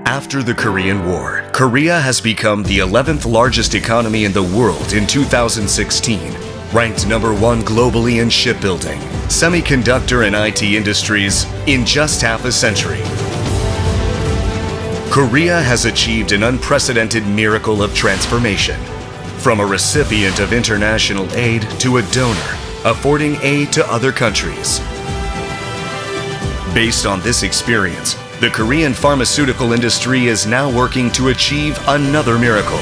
After the Korean War, Korea has become the 11th largest economy in the world in 2016, ranked number 1 globally in shipbuilding, semiconductor and IT industries in just half a century. Korea has achieved an unprecedented miracle of transformation, from a recipient of international aid to a donor, affording aid to other countries. Based on this experience, the Korean pharmaceutical industry is now working to achieve another miracle.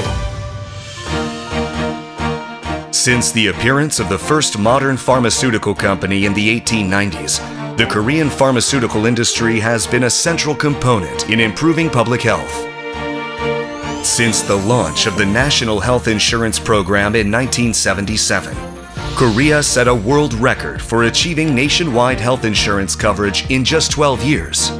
Since the appearance of the first modern pharmaceutical company in the 1890s, the Korean pharmaceutical industry has been a central component in improving public health. Since the launch of the National Health Insurance Program in 1977, Korea set a world record for achieving nationwide health insurance coverage in just 12 years.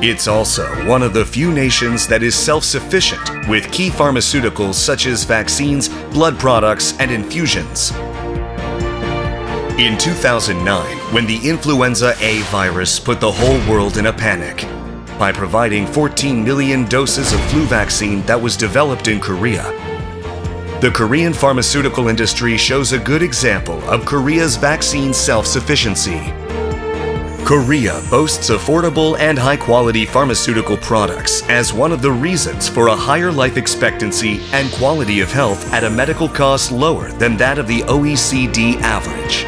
It's also one of the few nations that is self-sufficient with key pharmaceuticals such as vaccines, blood products, and infusions. In 2009, when the influenza A virus put the whole world in a panic, by providing 14 million doses of flu vaccine that was developed in Korea, the Korean pharmaceutical industry shows a good example of Korea's vaccine self-sufficiency. Korea boasts affordable and high-quality pharmaceutical products as one of the reasons for a higher life expectancy and quality of health at a medical cost lower than that of the OECD average.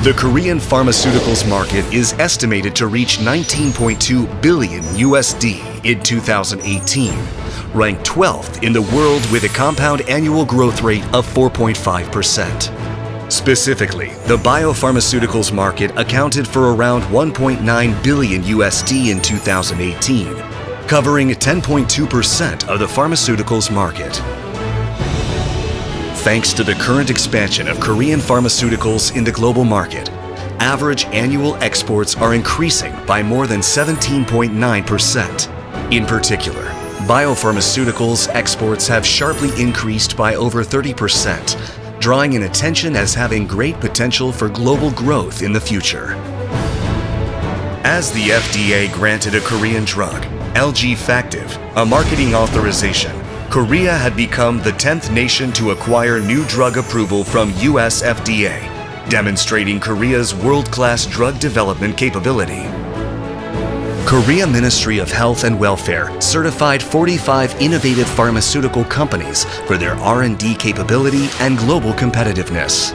The Korean pharmaceuticals market is estimated to reach $19.2 billion in 2018, ranked 12th in the world with a compound annual growth rate of 4.5%. Specifically, the biopharmaceuticals market accounted for around $1.9 billion in 2018, covering 10.2% of the pharmaceuticals market. Thanks to the current expansion of Korean pharmaceuticals in the global market, average annual exports are increasing by more than 17.9%. In particular, biopharmaceuticals exports have sharply increased by over 30%, drawing in attention as having great potential for global growth in the future. As the FDA granted a Korean drug, LG Factive, a marketing authorization, Korea had become the 10th nation to acquire new drug approval from US FDA, demonstrating Korea's world-class drug development capability. Korea Ministry of Health and Welfare certified 45 innovative pharmaceutical companies for their R&D capability and global competitiveness.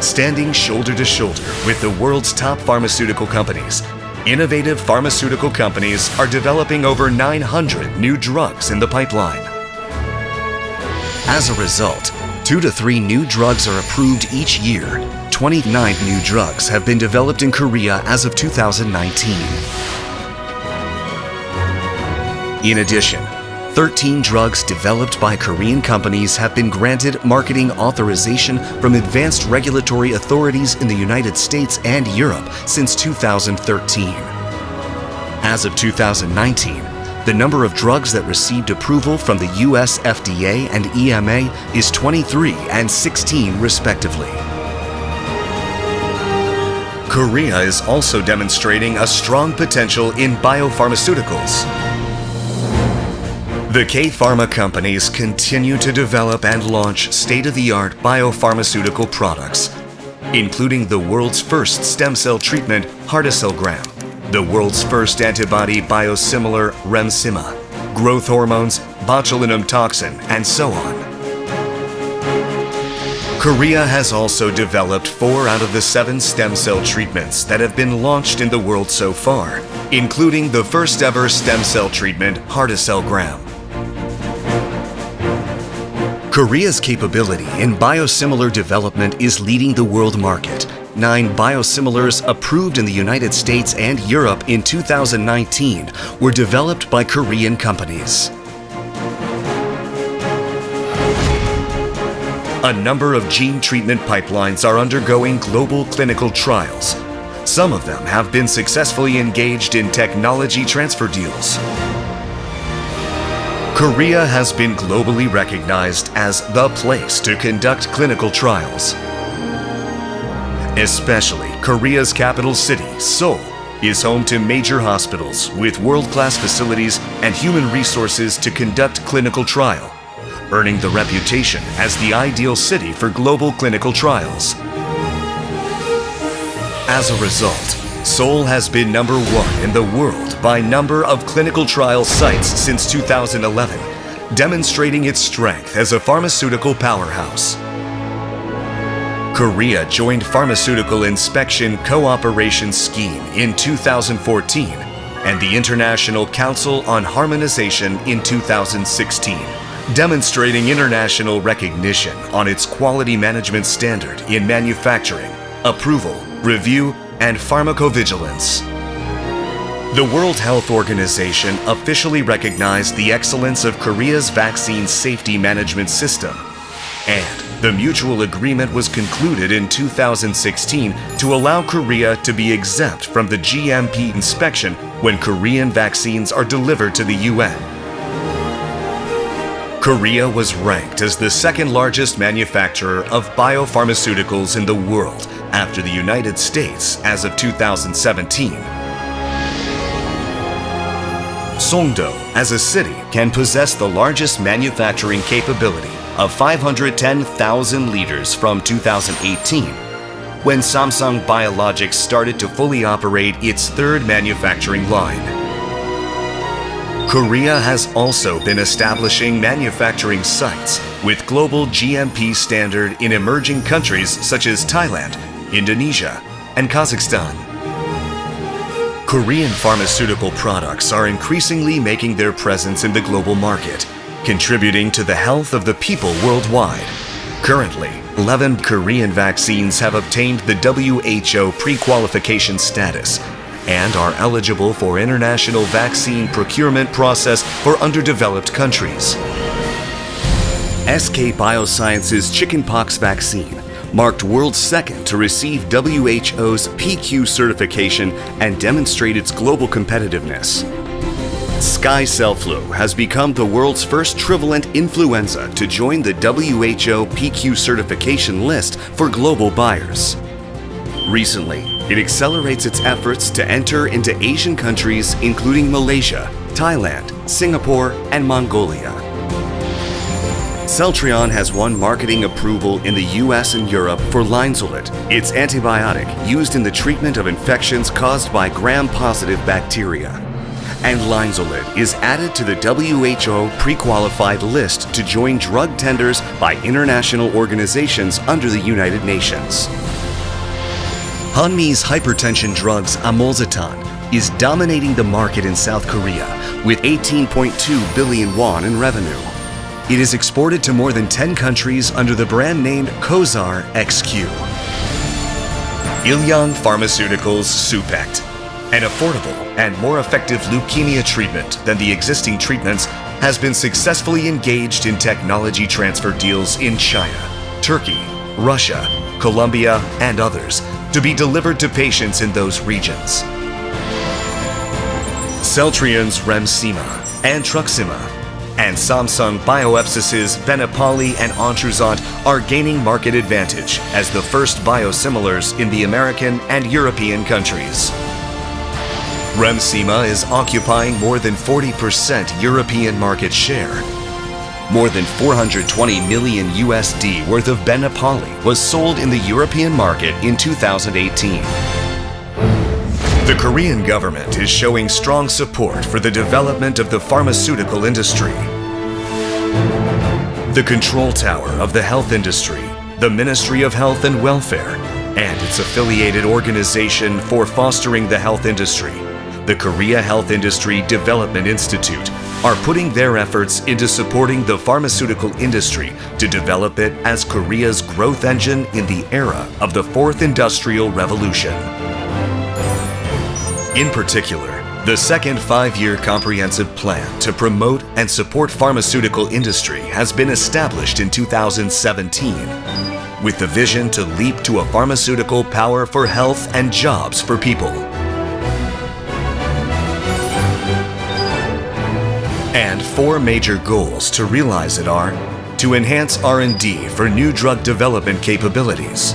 Standing shoulder to shoulder with the world's top pharmaceutical companies, innovative pharmaceutical companies are developing over 900 new drugs in the pipeline. As a result, 2 to 3 new drugs are approved each year. 29 new drugs have been developed in Korea as of 2019. In addition, 13 drugs developed by Korean companies have been granted marketing authorization from advanced regulatory authorities in the United States and Europe since 2013. As of 2019, the number of drugs that received approval from the US FDA and EMA is 23 and 16 respectively. Korea is also demonstrating a strong potential in biopharmaceuticals. The K-Pharma companies continue to develop and launch state-of-the-art biopharmaceutical products, including the world's first stem cell treatment, Hardicelgram, the world's first antibody biosimilar, Remsima, growth hormones, botulinum toxin, and so on. Korea has also developed 4 out of the 7 stem cell treatments that have been launched in the world so far, including the first ever stem cell treatment, Hardicelgram. Korea's capability in biosimilar development is leading the world market. 9 biosimilars approved in the United States and Europe in 2019 were developed by Korean companies. A number of gene treatment pipelines are undergoing global clinical trials. Some of them have been successfully engaged in technology transfer deals. Korea has been globally recognized as the place to conduct clinical trials. Especially Korea's capital city, Seoul, is home to major hospitals with world-class facilities and human resources to conduct clinical trial, earning the reputation as the ideal city for global clinical trials. As a result, Seoul has been number 1 in the world by number of clinical trial sites since 2011, demonstrating its strength as a pharmaceutical powerhouse. Korea joined Pharmaceutical Inspection Cooperation Scheme in 2014 and the International Council on Harmonization in 2016, demonstrating international recognition on its quality management standard in manufacturing, approval, review, and pharmacovigilance. The World Health Organization officially recognized the excellence of Korea's vaccine safety management system, and the mutual agreement was concluded in 2016 to allow Korea to be exempt from the GMP inspection when Korean vaccines are delivered to the UN. Korea was ranked as the second largest manufacturer of biopharmaceuticals in the world after the United States as of 2017. Songdo, as a city, can possess the largest manufacturing capability of 510,000 liters from 2018, when Samsung Biologics started to fully operate its third manufacturing line. Korea has also been establishing manufacturing sites with global GMP standard in emerging countries such as Thailand, Indonesia, and Kazakhstan. Korean pharmaceutical products are increasingly making their presence in the global market, contributing to the health of the people worldwide. Currently, 11 Korean vaccines have obtained the WHO pre-qualification status and are eligible for international vaccine procurement process for underdeveloped countries. SK Bioscience's chickenpox vaccine marked world's second to receive WHO's PQ certification and demonstrate its global competitiveness. Sky Cellflu has become the world's first trivalent influenza to join the WHO PQ certification list for global buyers. Recently, it accelerates its efforts to enter into Asian countries including Malaysia, Thailand, Singapore, and Mongolia. Celltrion has won marketing approval in the US and Europe for linezolid, its antibiotic used in the treatment of infections caused by gram-positive bacteria. And linezolid is added to the WHO pre-qualified list to join drug tenders by international organizations under the United Nations. Hanmi's hypertension drugs amulzitan is dominating the market in South Korea with 18.2 billion won in revenue. It is exported to more than 10 countries under the brand name Kozar XQ. Ilyang Pharmaceuticals Supect, an affordable and more effective leukemia treatment than the existing treatments, has been successfully engaged in technology transfer deals in China, Turkey, Russia, Colombia, and others to be delivered to patients in those regions. Celltrion's Remsima and Truxima and Samsung Bioepsis's Benepali and Ontruzant are gaining market advantage as the first biosimilars in the American and European countries. Remsima is occupying more than 40% European market share. More than 420 million USD worth of Benepali was sold in the European market in 2018. The Korean government is showing strong support for the development of the pharmaceutical industry. The control tower of the health industry, the Ministry of Health and Welfare, and its affiliated organization for fostering the health industry, the Korea Health Industry Development Institute, are putting their efforts into supporting the pharmaceutical industry to develop it as Korea's growth engine in the era of the Fourth Industrial Revolution. In particular, the second 5-year comprehensive plan to promote and support pharmaceutical industry has been established in 2017, with the vision to leap to a pharmaceutical power for health and jobs for people. And 4 major goals to realize it are: to enhance R&D for new drug development capabilities,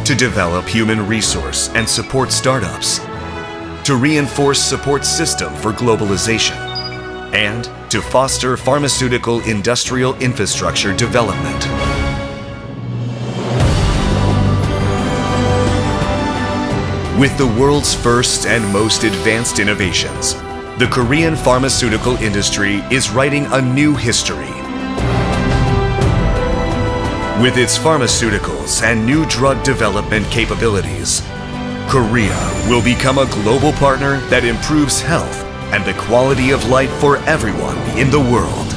to develop human resource and support startups, to reinforce support system for globalization, and to foster pharmaceutical industrial infrastructure development. With the world's first and most advanced innovations, the Korean pharmaceutical industry is writing a new history. With its pharmaceuticals and new drug development capabilities, Korea will become a global partner that improves health and the quality of life for everyone in the world.